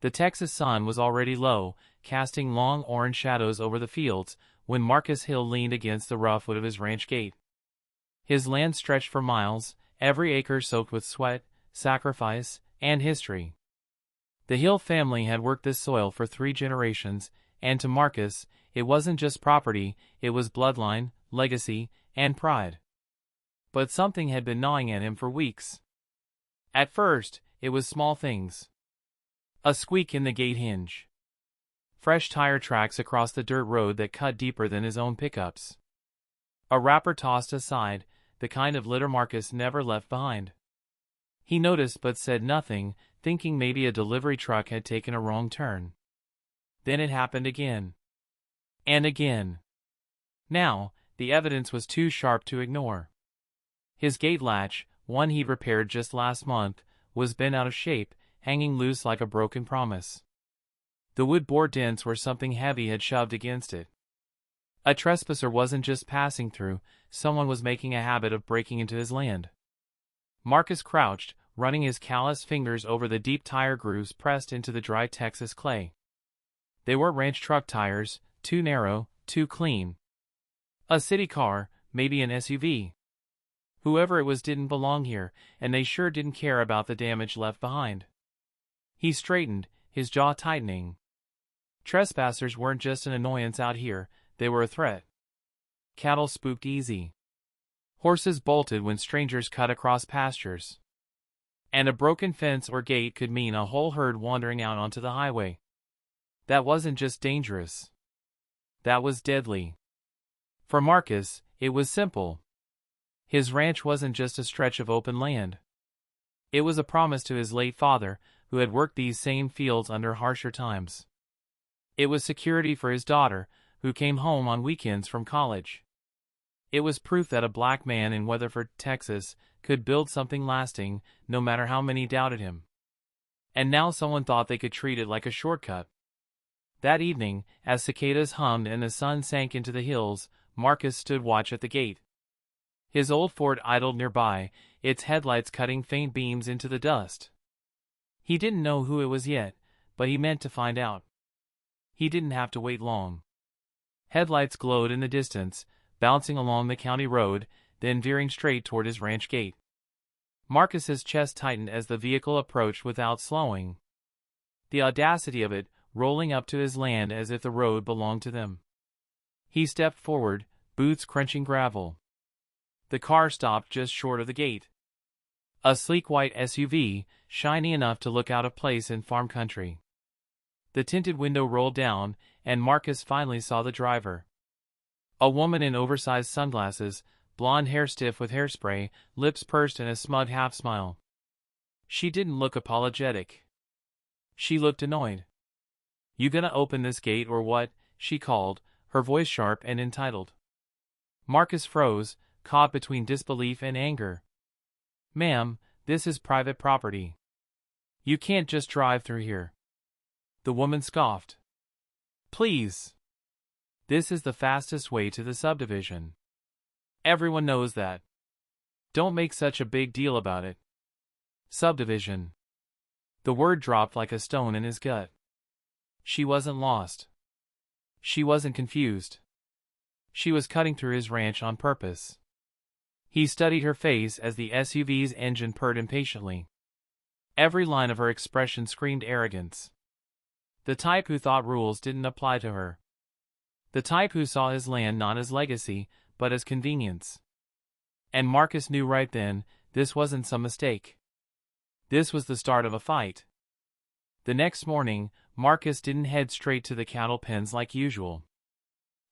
The Texas sun was already low, casting long orange shadows over the fields, when Marcus Hill leaned against the rough wood of his ranch gate. His land stretched for miles, every acre soaked with sweat, sacrifice, and history. The Hill family had worked this soil for 3 generations, and to Marcus, it wasn't just property, it was bloodline, legacy, and pride. But something had been gnawing at him for weeks. At first, it was small things. A squeak in the gate hinge. Fresh tire tracks across the dirt road that cut deeper than his own pickups. A wrapper tossed aside, the kind of litter Marcus never left behind. He noticed but said nothing, thinking maybe a delivery truck had taken a wrong turn. Then it happened again. And again. Now, the evidence was too sharp to ignore. His gate latch, one he'd repaired just last month, was bent out of shape, hanging loose like a broken promise. The wood bore dents where something heavy had shoved against it. A trespasser wasn't just passing through, someone was making a habit of breaking into his land. Marcus crouched, running his calloused fingers over the deep tire grooves pressed into the dry Texas clay. They were ranch truck tires, too narrow, too clean. A city car, maybe an SUV. Whoever it was didn't belong here, and they sure didn't care about the damage left behind. He straightened, his jaw tightening. Trespassers weren't just an annoyance out here, they were a threat. Cattle spooked easy. Horses bolted when strangers cut across pastures. And a broken fence or gate could mean a whole herd wandering out onto the highway. That wasn't just dangerous. That was deadly. For Marcus, it was simple. His ranch wasn't just a stretch of open land. It was a promise to his late father, who had worked these same fields under harsher times. It was security for his daughter, who came home on weekends from college. It was proof that a black man in Weatherford, Texas, could build something lasting, no matter how many doubted him. And now someone thought they could treat it like a shortcut. That evening, as cicadas hummed and the sun sank into the hills, Marcus stood watch at the gate. His old Ford idled nearby, its headlights cutting faint beams into the dust. He didn't know who it was yet, but he meant to find out. He didn't have to wait long. Headlights glowed in the distance, bouncing along the county road, then veering straight toward his ranch gate. Marcus's chest tightened as the vehicle approached without slowing. The audacity of it, rolling up to his land as if the road belonged to them. He stepped forward, boots crunching gravel. The car stopped just short of the gate. A sleek white SUV, shiny enough to look out of place in farm country. The tinted window rolled down, and Marcus finally saw the driver. A woman in oversized sunglasses, blonde hair stiff with hairspray, lips pursed in a smug half-smile. She didn't look apologetic. She looked annoyed. "You gonna open this gate or what?" she called, her voice sharp and entitled. Marcus froze, caught between disbelief and anger. "Ma'am, this is private property. You can't just drive through here." The woman scoffed. "Please. This is the fastest way to the subdivision. Everyone knows that. Don't make such a big deal about it." Subdivision. The word dropped like a stone in his gut. She wasn't lost. She wasn't confused. She was cutting through his ranch on purpose. He studied her face as the SUV's engine purred impatiently. Every line of her expression screamed arrogance. The type who thought rules didn't apply to her. The type who saw his land not as legacy, but as convenience. And Marcus knew right then, this wasn't some mistake. This was the start of a fight. The next morning, Marcus didn't head straight to the cattle pens like usual.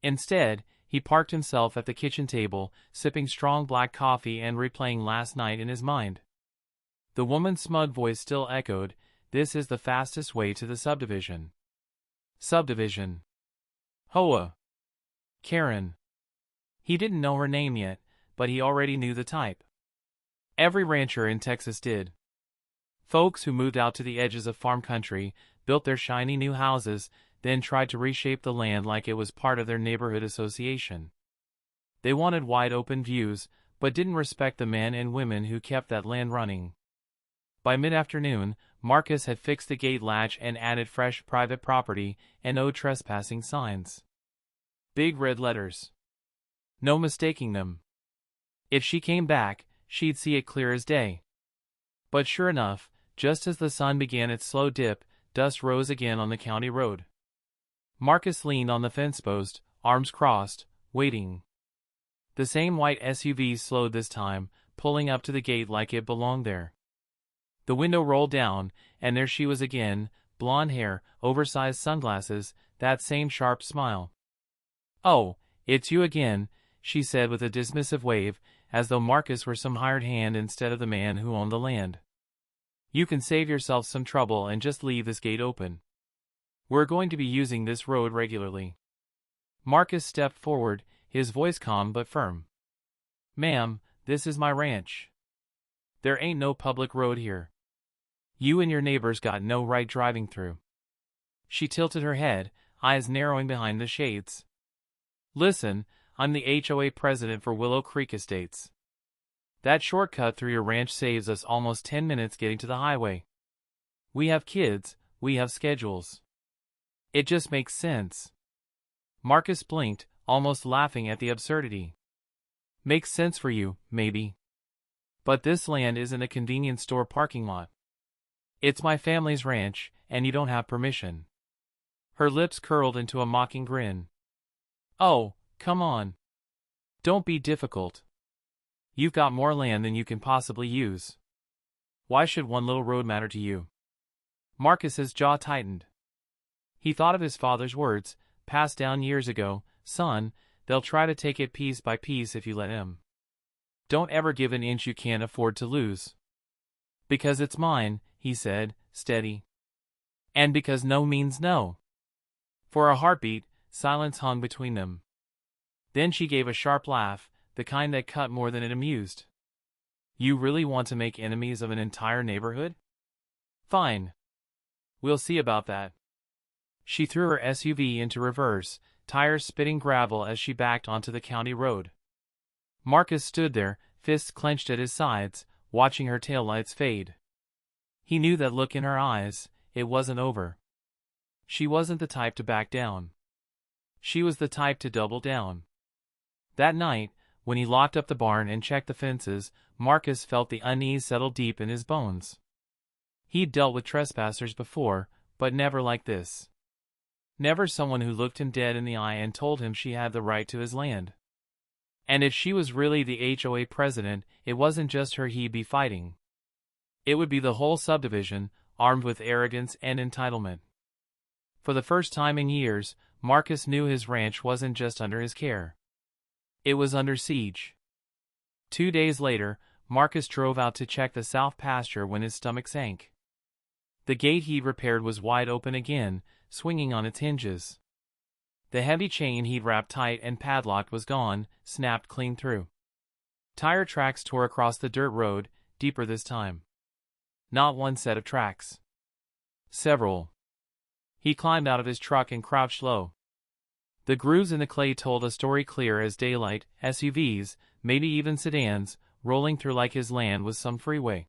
Instead, he parked himself at the kitchen table, sipping strong black coffee and replaying last night in his mind. The woman's smug voice still echoed, "This is the fastest way to the subdivision." Subdivision. HOA. Karen. He didn't know her name yet, but he already knew the type. Every rancher in Texas did. Folks who moved out to the edges of farm country, built their shiny new houses, then tried to reshape the land like it was part of their neighborhood association. They wanted wide open views, but didn't respect the men and women who kept that land running. By mid-afternoon, Marcus had fixed the gate latch and added fresh private property and no trespassing signs. Big red letters. No mistaking them. If she came back, she'd see it clear as day. But sure enough, just as the sun began its slow dip, dust rose again on the county road. Marcus leaned on the fence post, arms crossed, waiting. The same white SUV slowed this time, pulling up to the gate like it belonged there. The window rolled down, and there she was again, blonde hair, oversized sunglasses, that same sharp smile. "Oh, it's you again," she said with a dismissive wave, as though Marcus were some hired hand instead of the man who owned the land. "You can save yourself some trouble and just leave this gate open. We're going to be using this road regularly." Marcus stepped forward, his voice calm but firm. "Ma'am, this is my ranch. There ain't no public road here. You and your neighbors got no right driving through." She tilted her head, eyes narrowing behind the shades. "Listen, I'm the HOA president for Willow Creek Estates. That shortcut through your ranch saves us almost 10 minutes getting to the highway. We have kids, we have schedules. It just makes sense." Marcus blinked, almost laughing at the absurdity. "Makes sense for you, maybe. But this land isn't a convenience store parking lot. It's my family's ranch, and you don't have permission." Her lips curled into a mocking grin. "Oh, come on. Don't be difficult. You've got more land than you can possibly use. Why should one little road matter to you?" Marcus's jaw tightened. He thought of his father's words, passed down years ago, "Son, they'll try to take it piece by piece if you let them. Don't ever give an inch you can't afford to lose." "Because it's mine," he said, steady. "And because no means no." For a heartbeat, silence hung between them. Then she gave a sharp laugh, the kind that cut more than it amused. "You really want to make enemies of an entire neighborhood? Fine. We'll see about that." She threw her SUV into reverse, tires spitting gravel as she backed onto the county road. Marcus stood there, fists clenched at his sides, watching her taillights fade. He knew that look in her eyes. It wasn't over. She wasn't the type to back down. She was the type to double down. That night, when he locked up the barn and checked the fences, Marcus felt the unease settle deep in his bones. He'd dealt with trespassers before, but never like this. Never someone who looked him dead in the eye and told him she had the right to his land. And if she was really the HOA president, it wasn't just her he'd be fighting. It would be the whole subdivision, armed with arrogance and entitlement. For the first time in years, Marcus knew his ranch wasn't just under his care. It was under siege. 2 days later, Marcus drove out to check the south pasture when his stomach sank. The gate he'd repaired was wide open again, swinging on its hinges. The heavy chain he'd wrapped tight and padlocked was gone, snapped clean through. Tire tracks tore across the dirt road, deeper this time. Not one set of tracks. Several. He climbed out of his truck and crouched low. The grooves in the clay told a story clear as daylight, SUVs, maybe even sedans, rolling through like his land was some freeway.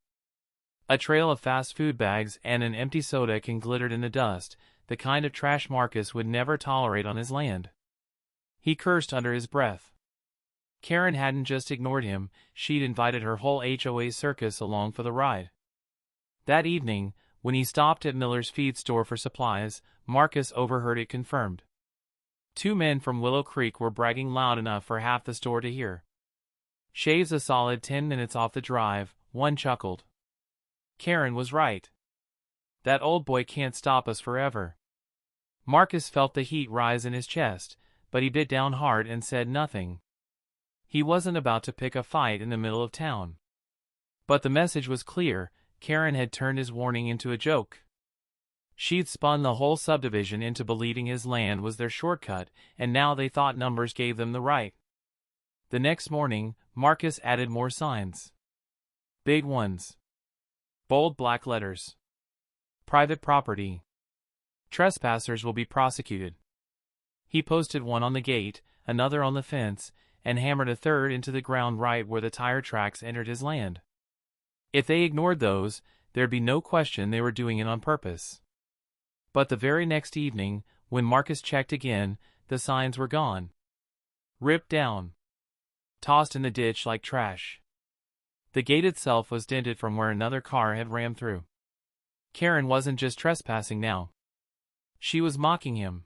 A trail of fast food bags and an empty soda can glittered in the dust, the kind of trash Marcus would never tolerate on his land. He cursed under his breath. Karen hadn't just ignored him, she'd invited her whole HOA circus along for the ride. That evening, when he stopped at Miller's feed store for supplies, Marcus overheard it confirmed. 2 men from Willow Creek were bragging loud enough for half the store to hear. "Shaves a solid 10 minutes off the drive," one chuckled. Karen was right. "That old boy can't stop us forever." Marcus felt the heat rise in his chest, but he bit down hard and said nothing. He wasn't about to pick a fight in the middle of town. But the message was clear. Karen had turned his warning into a joke. She'd spun the whole subdivision into believing his land was their shortcut, and now they thought numbers gave them the right. The next morning, Marcus added more signs. Big ones. Bold black letters. Private property. Trespassers will be prosecuted. He posted one on the gate, another on the fence, and hammered a third into the ground right where the tire tracks entered his land. If they ignored those, there'd be no question they were doing it on purpose. But the very next evening, when Marcus checked again, the signs were gone. Ripped down. Tossed in the ditch like trash. The gate itself was dented from where another car had rammed through. Karen wasn't just trespassing now. She was mocking him.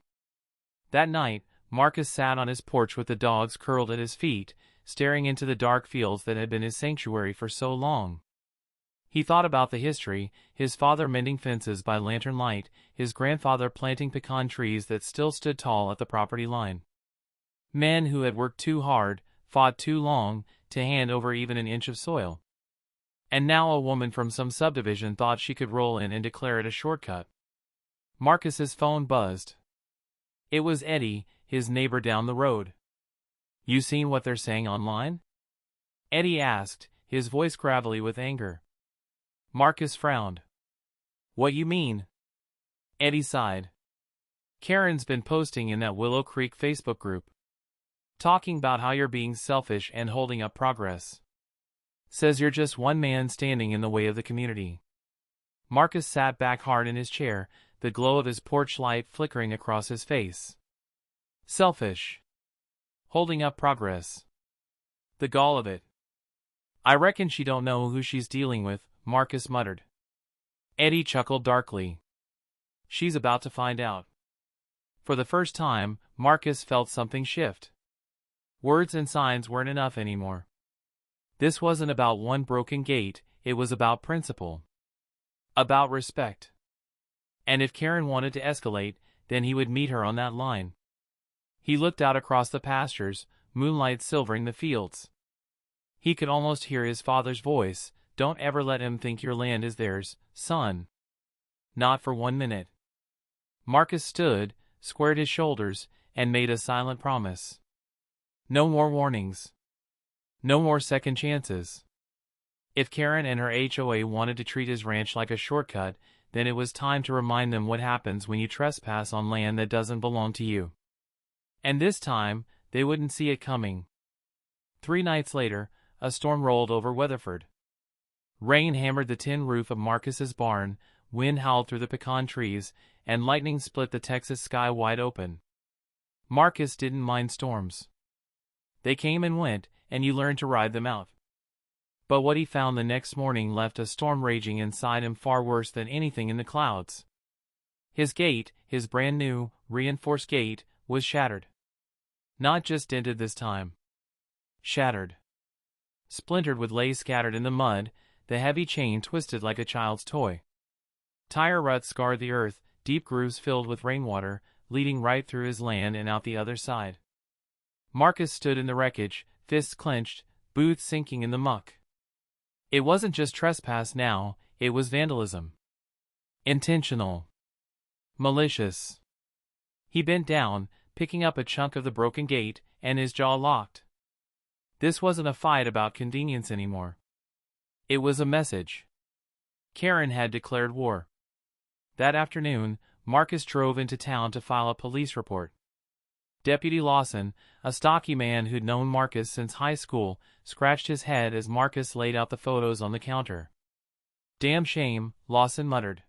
That night, Marcus sat on his porch with the dogs curled at his feet, staring into the dark fields that had been his sanctuary for so long. He thought about the history, his father mending fences by lantern light, his grandfather planting pecan trees that still stood tall at the property line. Men who had worked too hard, fought too long, to hand over even an inch of soil. And now a woman from some subdivision thought she could roll in and declare it a shortcut. Marcus's phone buzzed. It was Eddie, his neighbor down the road. "You seen what they're saying online?" Eddie asked, his voice gravelly with anger. Marcus frowned. "What you mean?" Eddie sighed. "Karen's been posting in that Willow Creek Facebook group. Talking about how you're being selfish and holding up progress. Says you're just one man standing in the way of the community." Marcus sat back hard in his chair, the glow of his porch light flickering across his face. Selfish. Holding up progress. The gall of it. "I reckon she don't know who she's dealing with," Marcus muttered. Eddie chuckled darkly. "She's about to find out." For the first time, Marcus felt something shift. Words and signs weren't enough anymore. This wasn't about one broken gate, it was about principle. About respect. And if Karen wanted to escalate, then he would meet her on that line. He looked out across the pastures, moonlight silvering the fields. He could almost hear his father's voice, "Don't ever let him think your land is theirs, son. Not for 1 minute." Marcus stood, squared his shoulders, and made a silent promise. No more warnings. No more second chances. If Karen and her HOA wanted to treat his ranch like a shortcut, then it was time to remind them what happens when you trespass on land that doesn't belong to you. And this time, they wouldn't see it coming. 3 nights later, a storm rolled over Weatherford. Rain hammered the tin roof of Marcus's barn, wind howled through the pecan trees, and lightning split the Texas sky wide open. Marcus didn't mind storms. They came and went, and you learned to ride them out. But what he found the next morning left a storm raging inside him far worse than anything in the clouds. His gate, his brand new, reinforced gate, was shattered. Not just dented this time. Shattered. Splintered with lace scattered in the mud, the heavy chain twisted like a child's toy. Tire ruts scarred the earth, deep grooves filled with rainwater, leading right through his land and out the other side. Marcus stood in the wreckage, fists clenched, boots sinking in the muck. It wasn't just trespass now, it was vandalism. Intentional. Malicious. He bent down, picking up a chunk of the broken gate, and his jaw locked. This wasn't a fight about convenience anymore. It was a message. Karen had declared war. That afternoon, Marcus drove into town to file a police report. Deputy Lawson, a stocky man who'd known Marcus since high school, scratched his head as Marcus laid out the photos on the counter. "Damn shame," Lawson muttered.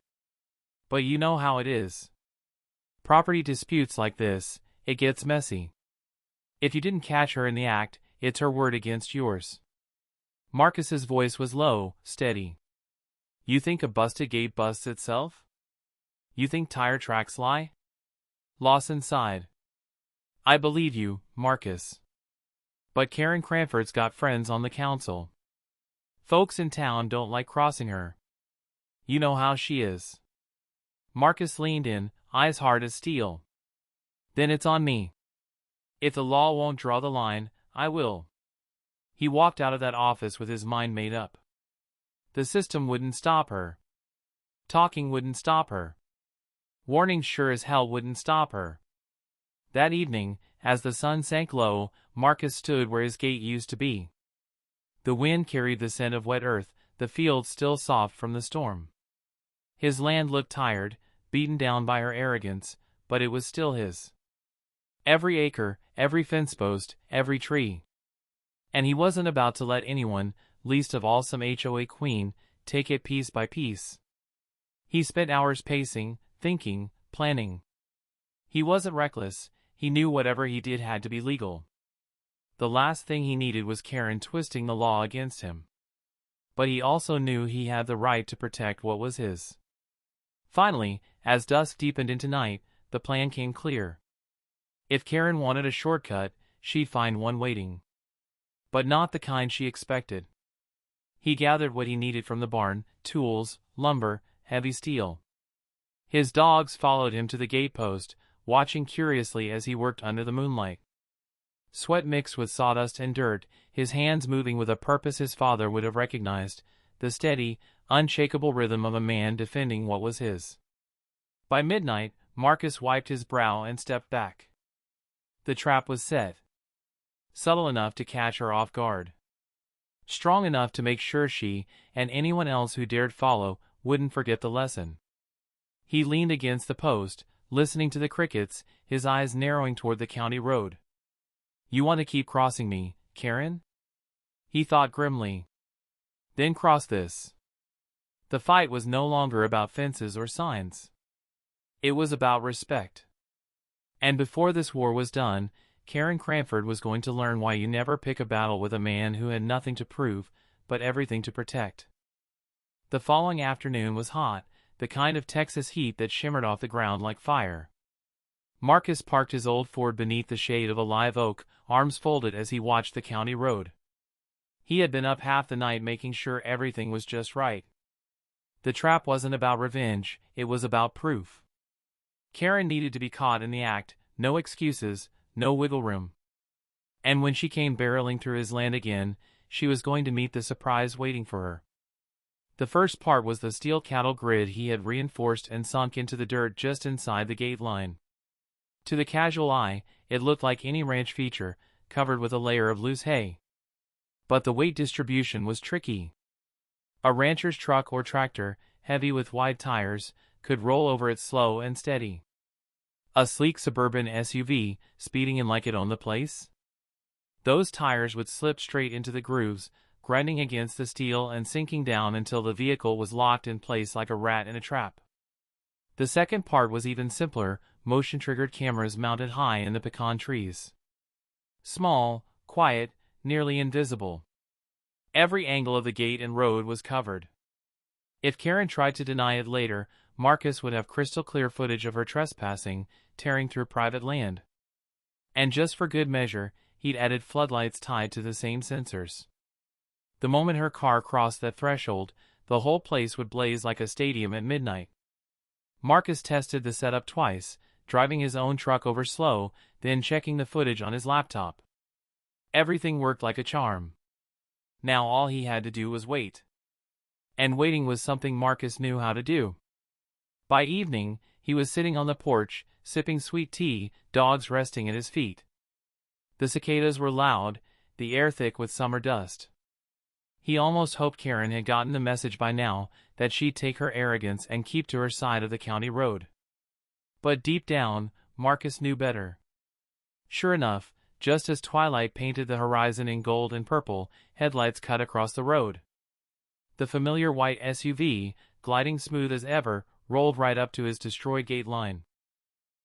"But you know how it is. Property disputes like this, it gets messy. If you didn't catch her in the act, it's her word against yours." Marcus's voice was low, steady. "You think a busted gate busts itself? You think tire tracks lie?" Lawson sighed. "I believe you, Marcus. But Karen Cranford's got friends on the council. Folks in town don't like crossing her. You know how she is." Marcus leaned in, eyes hard as steel. "Then it's on me. If the law won't draw the line, I will." He walked out of that office with his mind made up. The system wouldn't stop her. Talking wouldn't stop her. Warnings sure as hell wouldn't stop her. That evening, as the sun sank low, Marcus stood where his gate used to be. The wind carried the scent of wet earth, the fields still soft from the storm. His land looked tired, beaten down by her arrogance, but it was still his. Every acre, every fence post, every tree. And he wasn't about to let anyone, least of all some HOA queen, take it piece by piece. He spent hours pacing, thinking, planning. He wasn't reckless, he knew whatever he did had to be legal. The last thing he needed was Karen twisting the law against him. But he also knew he had the right to protect what was his. Finally, as dusk deepened into night, the plan came clear. If Karen wanted a shortcut, she'd find one waiting. But not the kind she expected. He gathered what he needed from the barn: tools, lumber, heavy steel. His dogs followed him to the gatepost, watching curiously as he worked under the moonlight. Sweat mixed with sawdust and dirt, his hands moving with a purpose his father would have recognized, the steady, unshakable rhythm of a man defending what was his. By midnight, Marcus wiped his brow and stepped back. The trap was set. Subtle enough to catch her off guard. Strong enough to make sure she, and anyone else who dared follow, wouldn't forget the lesson. He leaned against the post, listening to the crickets, his eyes narrowing toward the county road. "You want to keep crossing me, Karen?" he thought grimly. "Then cross this." The fight was no longer about fences or signs. It was about respect. And before this war was done, Karen Cranford was going to learn why you never pick a battle with a man who had nothing to prove, but everything to protect. The following afternoon was hot, the kind of Texas heat that shimmered off the ground like fire. Marcus parked his old Ford beneath the shade of a live oak, arms folded as he watched the county road. He had been up half the night making sure everything was just right. The trap wasn't about revenge, it was about proof. Karen needed to be caught in the act, no excuses, no wiggle room. And when she came barreling through his land again, she was going to meet the surprise waiting for her. The first part was the steel cattle grid he had reinforced and sunk into the dirt just inside the gate line. To the casual eye, it looked like any ranch feature, covered with a layer of loose hay. But the weight distribution was tricky. A rancher's truck or tractor, heavy with wide tires, could roll over it slow and steady. A sleek suburban SUV, speeding in like it owned the place? Those tires would slip straight into the grooves, grinding against the steel and sinking down until the vehicle was locked in place like a rat in a trap. The second part was even simpler, motion-triggered cameras mounted high in the pecan trees. Small, quiet, nearly invisible. Every angle of the gate and road was covered. If Karen tried to deny it later, Marcus would have crystal-clear footage of her trespassing, tearing through private land. And just for good measure, he'd added floodlights tied to the same sensors. The moment her car crossed that threshold, the whole place would blaze like a stadium at midnight. Marcus tested the setup twice, driving his own truck over slow, then checking the footage on his laptop. Everything worked like a charm. Now all he had to do was wait. And waiting was something Marcus knew how to do. By evening, he was sitting on the porch, sipping sweet tea, dogs resting at his feet. The cicadas were loud, the air thick with summer dust. He almost hoped Karen had gotten the message by now, that she'd take her arrogance and keep to her side of the county road. But deep down, Marcus knew better. Sure enough, just as twilight painted the horizon in gold and purple, headlights cut across the road. The familiar white SUV, gliding smooth as ever, rolled right up to his destroyed gate line.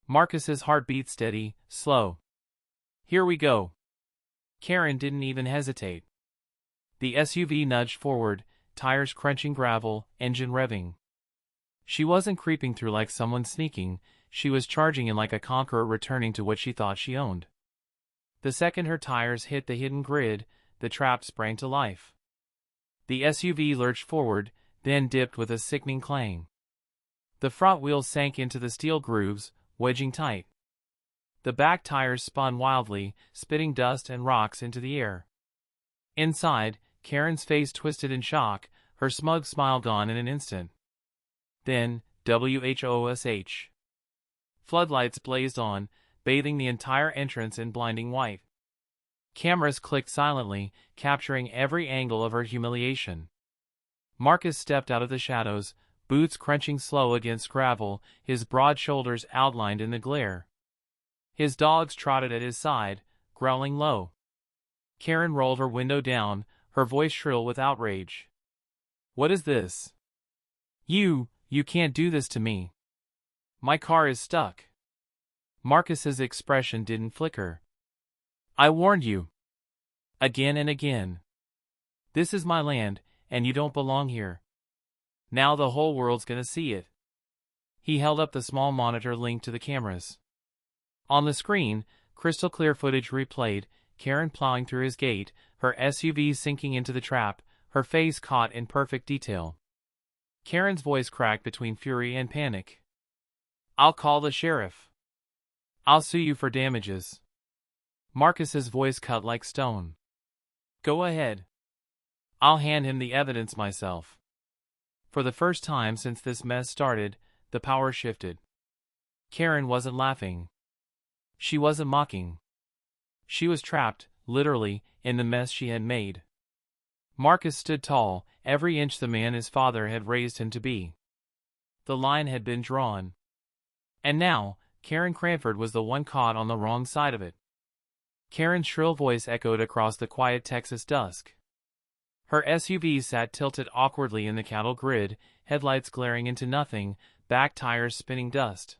Marcus's heart beat steady, slow. "Here we go." Karen didn't even hesitate. The SUV nudged forward, tires crunching gravel, engine revving. She wasn't creeping through like someone sneaking, she was charging in like a conqueror returning to what she thought she owned. The second her tires hit the hidden grid, the trap sprang to life. The SUV lurched forward, then dipped with a sickening clang. The front wheels sank into the steel grooves, wedging tight. The back tires spun wildly, spitting dust and rocks into the air. Inside, Karen's face twisted in shock, her smug smile gone in an instant. Then, WHOSH. Floodlights blazed on, bathing the entire entrance in blinding white. Cameras clicked silently, capturing every angle of her humiliation. Marcus stepped out of the shadows, boots crunching slow against gravel, his broad shoulders outlined in the glare. His dogs trotted at his side, growling low. Karen rolled her window down, her voice shrill with outrage. What is this? You can't do this to me. My car is stuck. Marcus's expression didn't flicker. I warned you. Again and again. This is my land, and you don't belong here. Now the whole world's gonna see it. He held up the small monitor linked to the cameras. On the screen, crystal clear footage replayed, Karen plowing through his gate, her SUV sinking into the trap, her face caught in perfect detail. Karen's voice cracked between fury and panic. I'll call the sheriff. I'll sue you for damages. Marcus's voice cut like stone. Go ahead. I'll hand him the evidence myself. For the first time since this mess started, the power shifted. Karen wasn't laughing. She wasn't mocking. She was trapped, literally, in the mess she had made. Marcus stood tall, every inch the man his father had raised him to be. The line had been drawn. And now, Karen Cranford was the one caught on the wrong side of it. Karen's shrill voice echoed across the quiet Texas dusk. Her SUV sat tilted awkwardly in the cattle grid, headlights glaring into nothing, back tires spinning dust.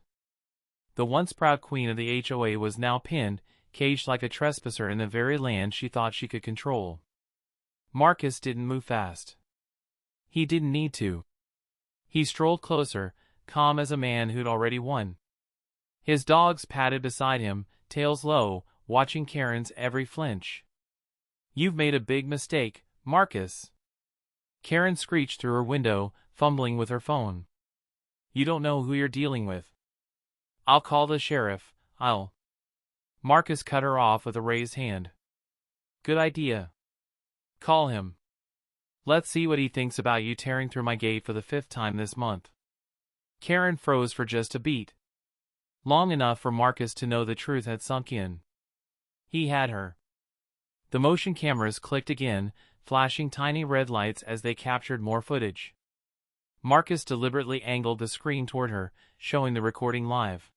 The once proud queen of the HOA was now pinned, caged like a trespasser in the very land she thought she could control. Marcus didn't move fast. He didn't need to. He strolled closer, calm as a man who'd already won. His dogs padded beside him, tails low, watching Karen's every flinch. You've made a big mistake, Marcus. Karen screeched through her window, fumbling with her phone. You don't know who you're dealing with. I'll call the sheriff, Marcus cut her off with a raised hand. Good idea. Call him. Let's see what he thinks about you tearing through my gate for the 5th time this month. Karen froze for just a beat. Long enough for Marcus to know the truth had sunk in. He had her. The motion cameras clicked again, flashing tiny red lights as they captured more footage. Marcus deliberately angled the screen toward her, showing the recording live.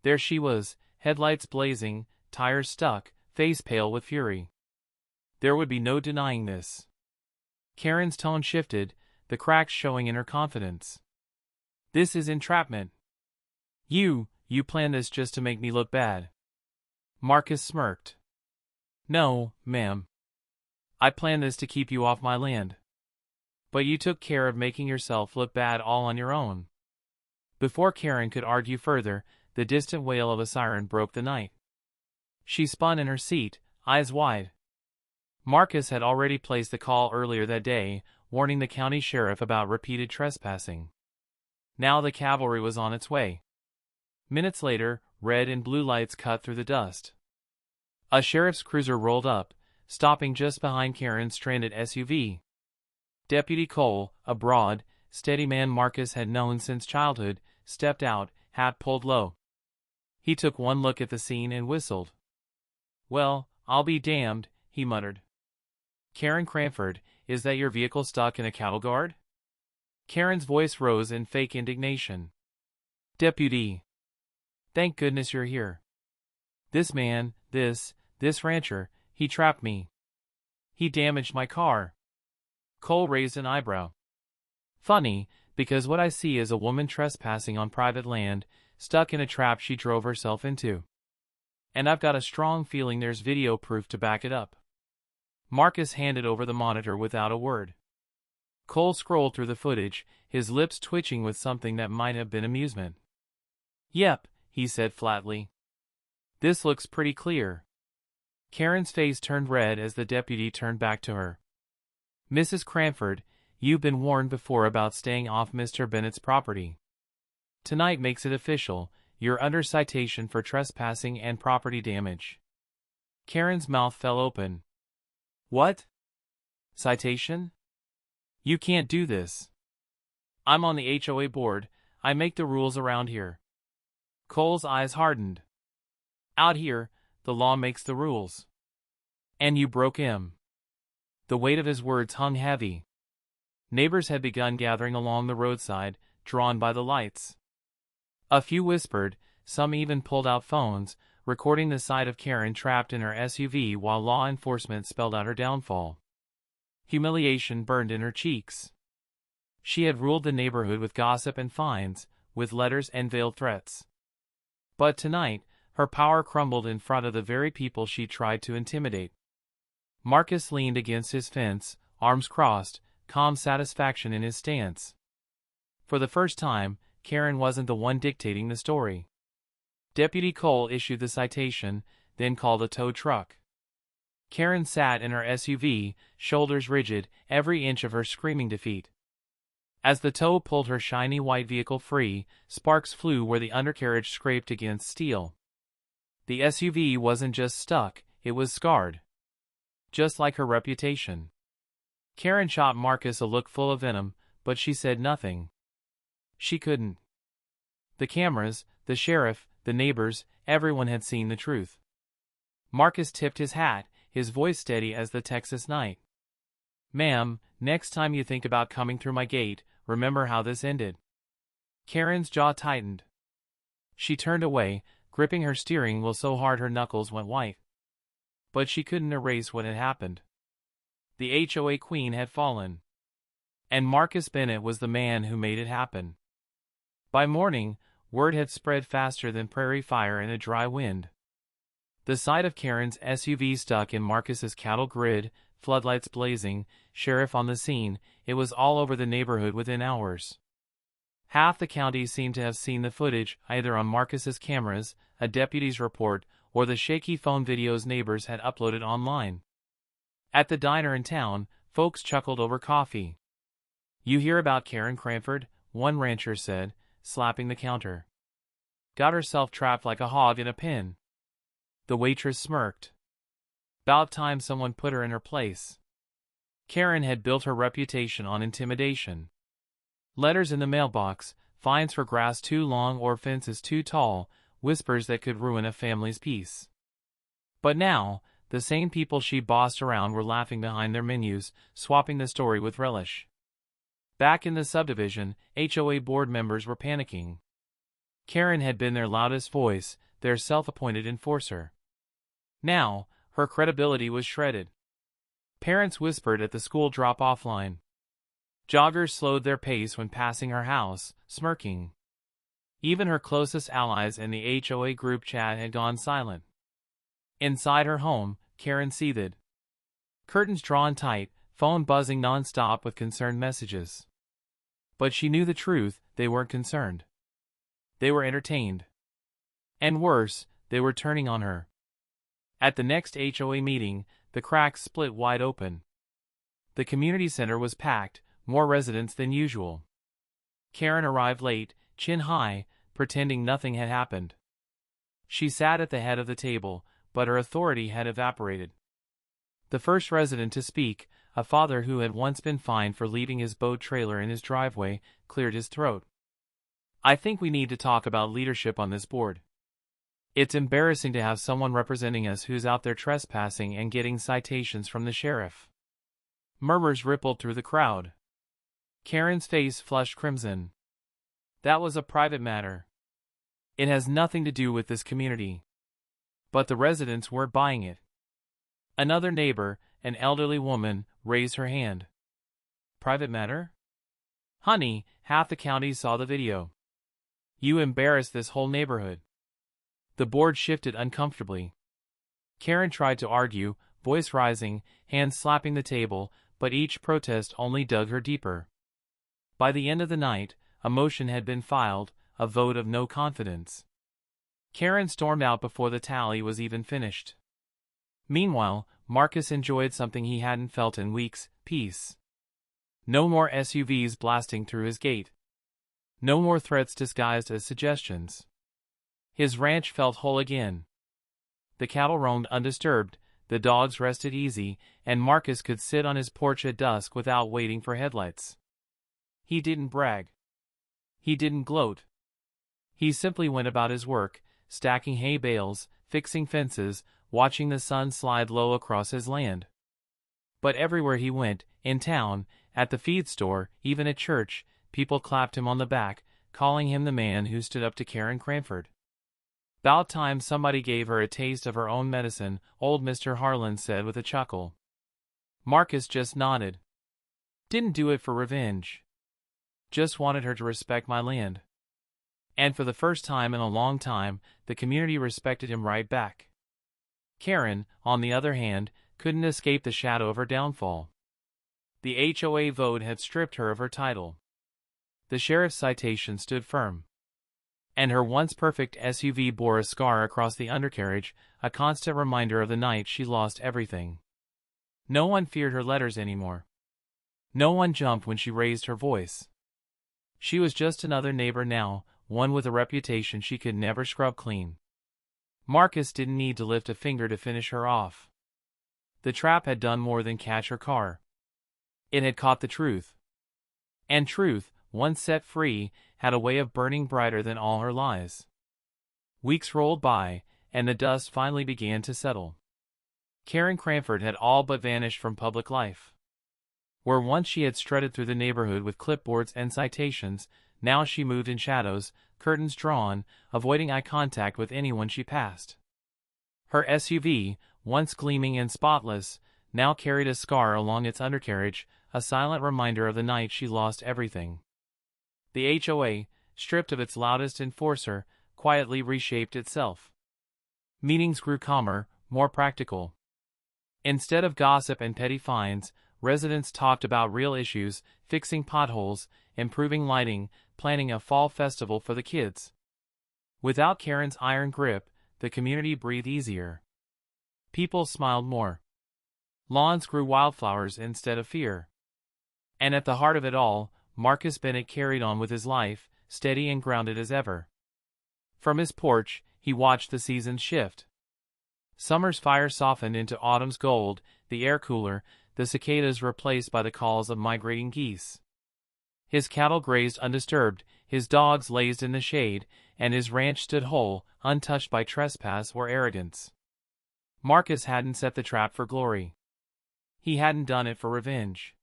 There she was, headlights blazing, tires stuck, face pale with fury. There would be no denying this. Karen's tone shifted, the cracks showing in her confidence. This is entrapment. You planned this just to make me look bad. Marcus smirked. No, ma'am. I planned this to keep you off my land. But you took care of making yourself look bad all on your own. Before Karen could argue further, the distant wail of a siren broke the night. She spun in her seat, eyes wide. Marcus had already placed the call earlier that day, warning the county sheriff about repeated trespassing. Now the cavalry was on its way. Minutes later, red and blue lights cut through the dust. A sheriff's cruiser rolled up, stopping just behind Karen's stranded SUV. Deputy Cole, a broad, steady man Marcus had known since childhood, stepped out, hat pulled low. He took one look at the scene and whistled. Well, I'll be damned, he muttered. Karen Cranford, is that your vehicle stuck in a cattle guard? Karen's voice rose in fake indignation. Deputy. Thank goodness you're here. This man, this rancher, he trapped me. He damaged my car. Cole raised an eyebrow. Funny, because what I see is a woman trespassing on private land, stuck in a trap she drove herself into. And I've got a strong feeling there's video proof to back it up. Marcus handed over the monitor without a word. Cole scrolled through the footage, his lips twitching with something that might have been amusement. Yep, he said flatly. This looks pretty clear. Karen's face turned red as the deputy turned back to her. Mrs. Cranford, you've been warned before about staying off Mr. Bennett's property. Tonight makes it official, you're under citation for trespassing and property damage. Karen's mouth fell open. What? Citation? You can't do this. I'm on the HOA board, I make the rules around here. Cole's eyes hardened. Out here, the law makes the rules. And you broke him. The weight of his words hung heavy. Neighbors had begun gathering along the roadside, drawn by the lights. A few whispered, some even pulled out phones, recording the sight of Karen trapped in her SUV while law enforcement spelled out her downfall. Humiliation burned in her cheeks. She had ruled the neighborhood with gossip and fines, with letters and veiled threats. But tonight, her power crumbled in front of the very people she tried to intimidate. Marcus leaned against his fence, arms crossed, calm satisfaction in his stance. For the first time, Karen wasn't the one dictating the story. Deputy Cole issued the citation, then called a tow truck. Karen sat in her SUV, shoulders rigid, every inch of her screaming defeat. As the tow pulled her shiny white vehicle free, sparks flew where the undercarriage scraped against steel. The SUV wasn't just stuck, it was scarred. Just like her reputation. Karen shot Marcus a look full of venom, but she said nothing. She couldn't. The cameras, the sheriff, the neighbors, everyone had seen the truth. Marcus tipped his hat, his voice steady as the Texas night. "Ma'am, next time you think about coming through my gate, remember how this ended." Karen's jaw tightened. She turned away, gripping her steering wheel so hard her knuckles went white. But she couldn't erase what had happened. The HOA queen had fallen. And Marcus Bennett was the man who made it happen. By morning, word had spread faster than prairie fire in a dry wind. The sight of Karen's SUV stuck in Marcus's cattle grid, floodlights blazing, sheriff on the scene, it was all over the neighborhood within hours. Half the county seemed to have seen the footage, either on Marcus's cameras, a deputy's report, or the shaky phone videos neighbors had uploaded online. At the diner in town, folks chuckled over coffee. "You hear about Karen Cranford?" one rancher said, slapping the counter. "Got herself trapped like a hog in a pen." The waitress smirked. "'Bout time someone put her in her place." Karen had built her reputation on intimidation. Letters in the mailbox, fines for grass too long or fences too tall, whispers that could ruin a family's peace. But now, the same people she bossed around were laughing behind their menus, swapping the story with relish. Back in the subdivision, HOA board members were panicking. Karen had been their loudest voice, their self-appointed enforcer. Now, her credibility was shredded. Parents whispered at the school drop-off line. Joggers slowed their pace when passing her house, smirking. Even her closest allies in the HOA group chat had gone silent. Inside her home, Karen seethed. Curtains drawn tight, phone buzzing non-stop with concerned messages. But she knew the truth, they weren't concerned. They were entertained. And worse, they were turning on her. At the next HOA meeting, the cracks split wide open. The community center was packed, more residents than usual. Karen arrived late, chin high, pretending nothing had happened. She sat at the head of the table, but her authority had evaporated. The first resident to speak, a father who had once been fined for leaving his boat trailer in his driveway, cleared his throat. "I think we need to talk about leadership on this board. It's embarrassing to have someone representing us who's out there trespassing and getting citations from the sheriff." Murmurs rippled through the crowd. Karen's face flushed crimson. "That was a private matter. It has nothing to do with this community." But the residents weren't buying it. Another neighbor, an elderly woman, raised her hand. "Private matter? Honey, half the county saw the video. You embarrassed this whole neighborhood." The board shifted uncomfortably. Karen tried to argue, voice rising, hands slapping the table, but each protest only dug her deeper. By the end of the night, a motion had been filed, a vote of no confidence. Karen stormed out before the tally was even finished. Meanwhile, Marcus enjoyed something he hadn't felt in weeks: peace. No more SUVs blasting through his gate. No more threats disguised as suggestions. His ranch felt whole again. The cattle roamed undisturbed, the dogs rested easy, and Marcus could sit on his porch at dusk without waiting for headlights. He didn't brag. He didn't gloat. He simply went about his work, stacking hay bales, fixing fences, watching the sun slide low across his land. But everywhere he went, in town, at the feed store, even at church, people clapped him on the back, calling him the man who stood up to Karen Cranford. "'Bout time somebody gave her a taste of her own medicine," old Mr. Harlan said with a chuckle. Marcus just nodded. "Didn't do it for revenge. Just wanted her to respect my land. And for the first time in a long time, the community respected him right back. Karen, on the other hand, couldn't escape the shadow of her downfall. The HOA vote had stripped her of her title. The sheriff's citation stood firm. And her once perfect SUV bore a scar across the undercarriage, a constant reminder of the night she lost everything. No one feared her letters anymore. No one jumped when she raised her voice. She was just another neighbor now, one with a reputation she could never scrub clean. Marcus didn't need to lift a finger to finish her off. The trap had done more than catch her car. It had caught the truth. And truth, once set free, had a way of burning brighter than all her lies. Weeks rolled by, and the dust finally began to settle. Karen Cranford had all but vanished from public life. Where once she had strutted through the neighborhood with clipboards and citations, now she moved in shadows, curtains drawn, avoiding eye contact with anyone she passed. Her SUV, once gleaming and spotless, now carried a scar along its undercarriage, a silent reminder of the night she lost everything. The HOA, stripped of its loudest enforcer, quietly reshaped itself. Meetings grew calmer, more practical. Instead of gossip and petty fines, residents talked about real issues, fixing potholes, improving lighting, planning a fall festival for the kids. Without Karen's iron grip, the community breathed easier. People smiled more. Lawns grew wildflowers instead of fear. And at the heart of it all, Marcus Bennett carried on with his life, steady and grounded as ever. From his porch, he watched the seasons shift. Summer's fire softened into autumn's gold, the air cooler, the cicadas replaced by the calls of migrating geese. His cattle grazed undisturbed, his dogs lazed in the shade, and his ranch stood whole, untouched by trespass or arrogance. Marcus hadn't set the trap for glory. He hadn't done it for revenge.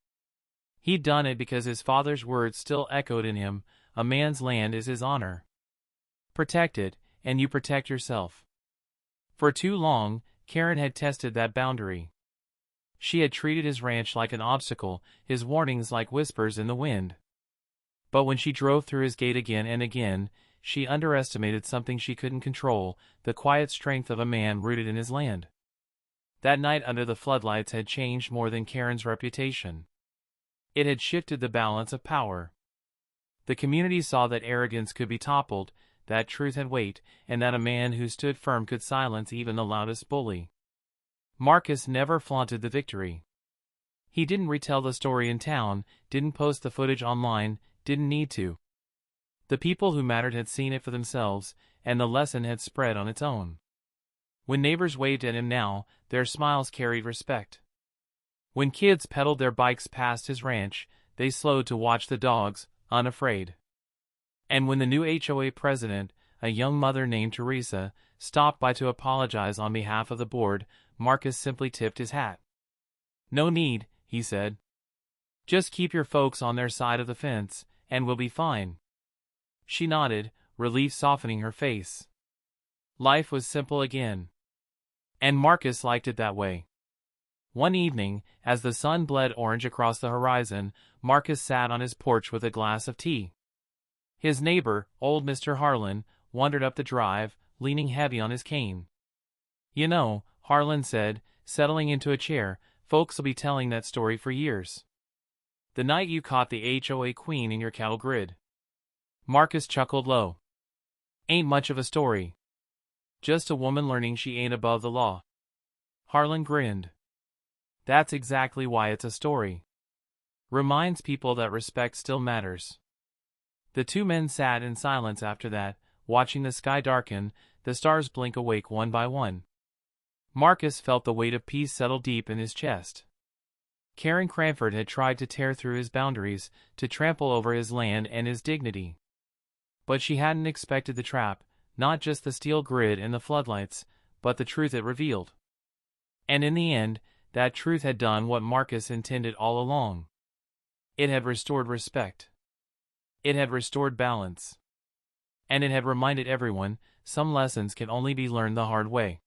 He'd done it because his father's words still echoed in him, a man's land is his honor. Protect it, and you protect yourself. For too long, Karen had tested that boundary. She had treated his ranch like an obstacle, his warnings like whispers in the wind. But when she drove through his gate again and again, she underestimated something she couldn't control, the quiet strength of a man rooted in his land. That night under the floodlights had changed more than Karen's reputation. It had shifted the balance of power. The community saw that arrogance could be toppled, that truth had weight, and that a man who stood firm could silence even the loudest bully. Marcus never flaunted the victory. He didn't retell the story in town, didn't post the footage online, didn't need to. The people who mattered had seen it for themselves, and the lesson had spread on its own. When neighbors waved at him now, their smiles carried respect. When kids pedaled their bikes past his ranch, they slowed to watch the dogs, unafraid. And when the new HOA president, a young mother named Teresa, stopped by to apologize on behalf of the board, Marcus simply tipped his hat. "No need," he said. "Just keep your folks on their side of the fence, and we'll be fine." She nodded, relief softening her face. Life was simple again. And Marcus liked it that way. One evening, as the sun bled orange across the horizon, Marcus sat on his porch with a glass of tea. His neighbor, old Mr. Harlan, wandered up the drive, leaning heavy on his cane. "You know," Harlan said, settling into a chair, "folks'll be telling that story for years. The night you caught the HOA queen in your cattle grid." Marcus chuckled low. "Ain't much of a story. Just a woman learning she ain't above the law." Harlan grinned. "That's exactly why it's a story. Reminds people that respect still matters." The two men sat in silence after that, watching the sky darken, the stars blink awake one by one. Marcus felt the weight of peace settle deep in his chest. Karen Cranford had tried to tear through his boundaries, to trample over his land and his dignity. But she hadn't expected the trap, not just the steel grid and the floodlights, but the truth it revealed. And in the end, that truth had done what Marcus intended all along. It had restored respect. It had restored balance. And it had reminded everyone, some lessons can only be learned the hard way.